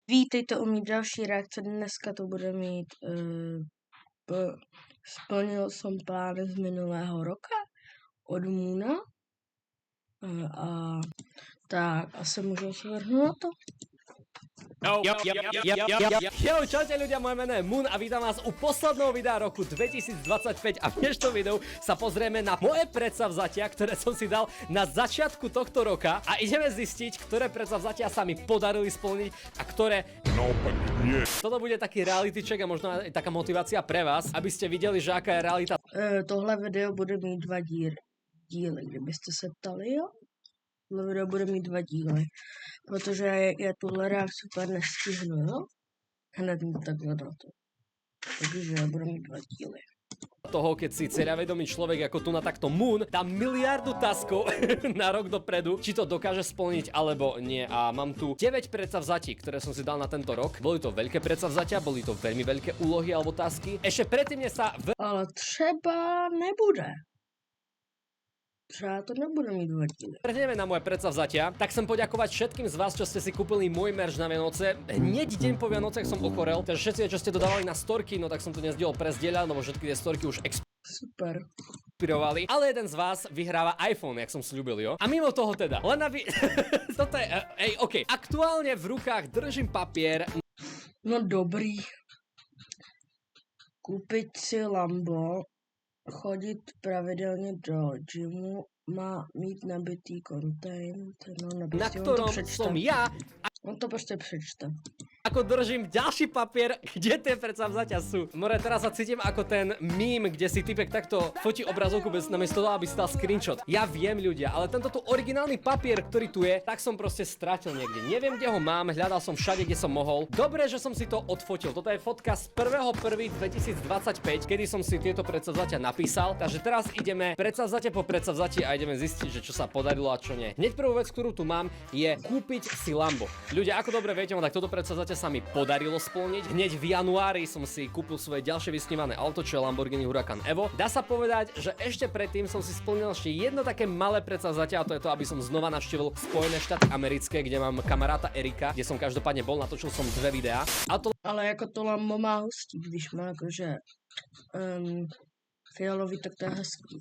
Vítejte u mít další reakce. Dneska to bude mít splnil jsem plány z minulého roka od Moona a tak asi můžu se vrhnout na to. Yo, čaute ľudia, moje meno je Moon a vítam vás u posledného videa roku 2025 a v dnešnom videu sa pozrieme na moje predsavzatia, ktoré som si dal na začiatku tohto roka a ideme zistiť, ktoré predsavzatia sa mi podarili splniť a ktoré naopak nie. Toto bude taký reality check a možno aj taká motivácia pre vás, aby ste videli, že aká je realita. Tohle video bude mít dva díly, kdybyste se ptali, jo? Tohle video bude mít dva díly, protože já tuhle reakci úplně nestihnu, jo? Hned mi takhle na to. Takže bude mít dva díly. Toho, keď si cieľavedomý človek ako tu na takto Moon dá miliardu taskov na rok dopredu, či to dokáže splniť alebo nie. A mám tu 9 predsavzatí, ktoré som si dal na tento rok. Boli to veľké predsavzatia, boli to veľmi veľké úlohy alebo tasky. Ešte predtým sa Ale třeba nebude. Třeba to nebude mít dva díly. Prejdeme na moje predsavzatia, tak chcem poďakovať všetkým z vás, čo ste si kúpili môj merch na Vianoce. Hneď deň po Vianociach som ochorel, takže všetci, čo ste dodávali na storky, no tak som to nezdiel prezdieľať, lebo všetky tie storky už Super. expirovali. Ale jeden z vás vyhráva iPhone, jak som sľúbil, jo? A mimo toho teda, len aby... Toto je... OK. Aktuálne v rukách držím papier. No dobrý. Koupit si Lambo, chodit pravidelně do gymu, má mít nabitý content, no Na ktorom som ja On to prostě přečte. ako držím ďalší papier, kde tie predsavzatia sú. More, teraz sa cítim ako ten meme, kde si typek takto fotí obrazovku bez namiesto toho, aby stal screenshot. Ja viem, ľudia, ale tento tu originálny papier, ktorý tu je, tak som proste stratil niekde. Neviem, kde ho mám, hľadal som všade, kde som mohol. Dobre, že som si to odfotil. Toto je fotka z 1.1.2025, kedy som si tieto predsavzatia napísal. Takže teraz ideme predsavzatie po predsavzatí a ideme zistiť, že čo sa podarilo a čo nie. Hneď prvú vec, ktorú tu mám, je kúpiť si Lambo. Ľudia, ako dobre viete, tak toto predsavzatie sa mi podarilo splniť. Hneď v januári som si kúpil svoje ďalšie vysnívané auto, čo je Lamborghini Huracan Evo. Dá sa povedať, že ešte predtým som si splnil ešte jedno také malé predsavzatie, a to je to, aby som znova navštívil Spojené štáty americké, kde mám kamaráta Erika, kde som každopádne bol, natočil som 2 videá. Ale jako to Lambo má hustý, když má jakože fialový, tak to je hezký.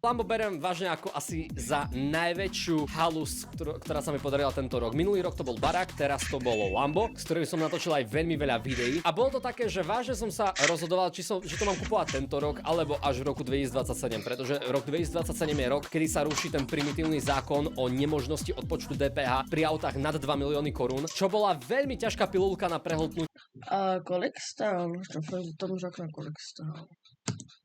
Lambo beriem vážne ako asi za najväčšiu halus, ktorá sa mi podarila tento rok. Minulý rok to bol barák, teraz to bolo Lambo, s ktorým som natočil aj veľmi veľa videí. A bolo to také, že vážne som sa rozhodoval, že to mám kupovať tento rok, alebo až v roku 2027, pretože rok 2027 je rok, kedy sa ruší ten primitívny zákon o nemožnosti odpočtu DPH pri autách nad 2 milióny korún, čo bola veľmi ťažká pilulka na prehltnutie. A kolik stál? Tomu řekne, kolik stál.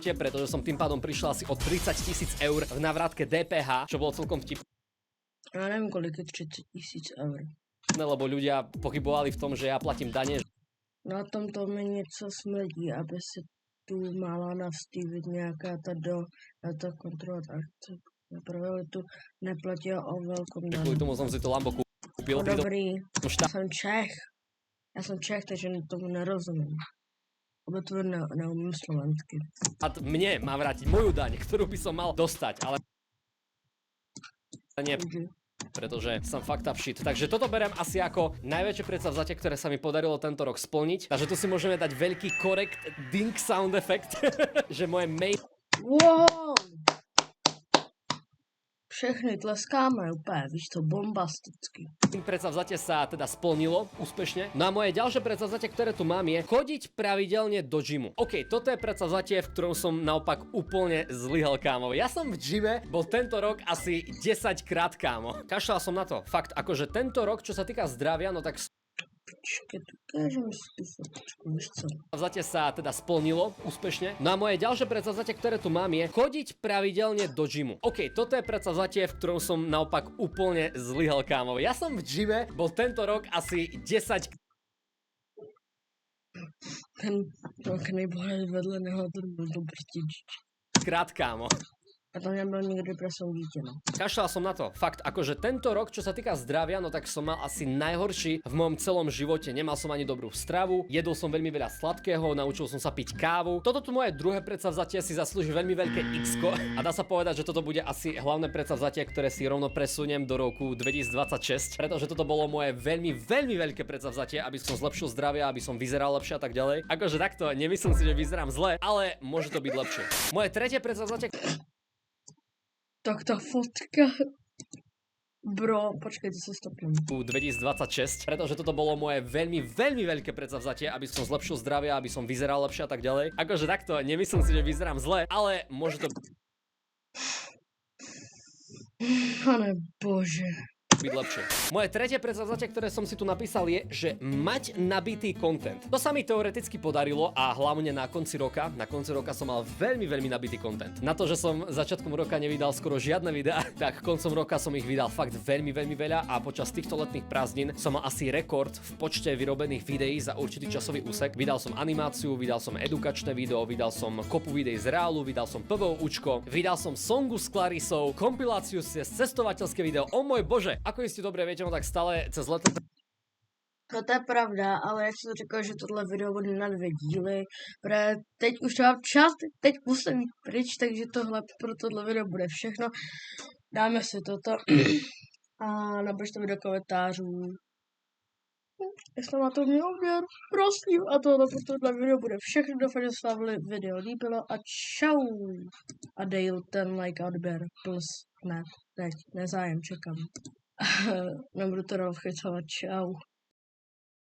Pretože som tým pádom prišiel asi o 30 000 eur v navrátke DPH, čo bolo celkom vtipné. Já nevím, kolik je 30 000 eur. Lebo ľudia pochybovali v tom, že ja platím dane. Na tomto mi něco smrdí, aby se tu mala navštívit nějaká ta kontrola akce. Napravili tu neplatila o velkom daní. Kvôli tomu som si to Lambo kúpil. No dobrý, já jsem Čech, takže tomu nerozumím. Oba to neumím slovensky. A mne má vrátiť moju daň, ktorú by som mal dostať, ale nie, pretože som fucked up shit. Takže toto beriem asi ako najväčšie predsavzatie, ktoré sa mi podarilo tento rok splniť. Takže tu si môžeme dať veľký korekt ding sound effect, že moje main... Wow! Všechny tleskáme úplne, víš to, bombasticky. Predsavzatie sa teda splnilo úspešne. No a moje ďalšie predsavzatie, ktoré tu mám, je chodiť pravidelne do gymu. OK, toto je predsavzatie, v ktorom som naopak úplne zlyhal, kámo. Ja som v gyme bol tento rok asi 10 krát, kámo. Kašľal som na to. Fakt, akože tento rok, čo sa týka zdravia, no tak... Počkej, ukážem si tú fotočku, víš co? Predsavzatie sa teda splnilo úspešne. No a moje ďalšie predsavzatie, ktoré tu mám, je chodiť pravidelne do gymu. OK, toto je predsavzatie, v ktorom som naopak úplne zlyhal, kámo. Ja som v gyme bol tento rok asi 10 ten pekný bohľad vedľa neho, ten bol do prstič. krát, kámo. A to nebyl nikdy prosom dítě, no. Kašľal som na to. Fakt, akože tento rok, čo sa týka zdravia, no tak som mal asi najhorší v mojom celom živote. Nemal som ani dobrú stravu, jedol som veľmi veľa sladkého, naučil som sa piť kávu. Toto tu moje druhé predsavzatie si zaslúži veľmi veľké X-ko a dá sa povedať, že toto bude asi hlavné predsavzatie, ktoré si rovno presuniem do roku 2026, pretože toto bolo moje veľmi veľké predsavzatie, aby som zlepšil zdravie, aby som vyzeral lepšie a tak ďalej. Akože takto, nemyslím si, že vyzerám zle, ale môže to byť lepšie. Moje tretie predsavzatie. Tak ta fotka. Bro, počkej, to sa stopnem. 2026, pretože toto bolo moje veľmi veľké predsavzatie, aby som zlepšil zdravie, aby som vyzeral lepšie a tak ďalej. Akože takto, nemyslím si, že vyzerám zle, ale môže to Pane bože. byť lepšie. Moje tretie predsavzatie, ktoré som si tu napísal, je, že mať nabitý content. To sa mi teoreticky podarilo a hlavne na konci roka. Na konci roka som mal veľmi nabitý content. Na to, že som začiatkom roka nevydal skoro žiadne videá, tak koncom roka som ich vydal fakt veľmi veľa a počas týchto letných prázdnin som mal asi rekord v počte vyrobených videí za určitý časový úsek. Vydal som animáciu, vydal som edukačné video, vydal som kopu videí z reálu, vydal som PVOčko, vydal som songu s Clarisou, kompiláciu cez cestovateľské video. O môj bože, ako ste dobre viete, no tak stále cez leto. No to je pravda, ale jak jsem říkal, že tohle video bude na 2 díly, protože teď už mám čas, teď musím jít pryč, takže tohle pro tohle video bude všechno. Dáme si toto a napište mi do komentářů, jestli má to měl oběr, prosím. A tohle pro tohle video bude všechno, doufám, že se vám video líbilo a čau. A dej ten like a odběr, plus ne, teď, nezájem, čekám. Nebudu to chycovat, čau.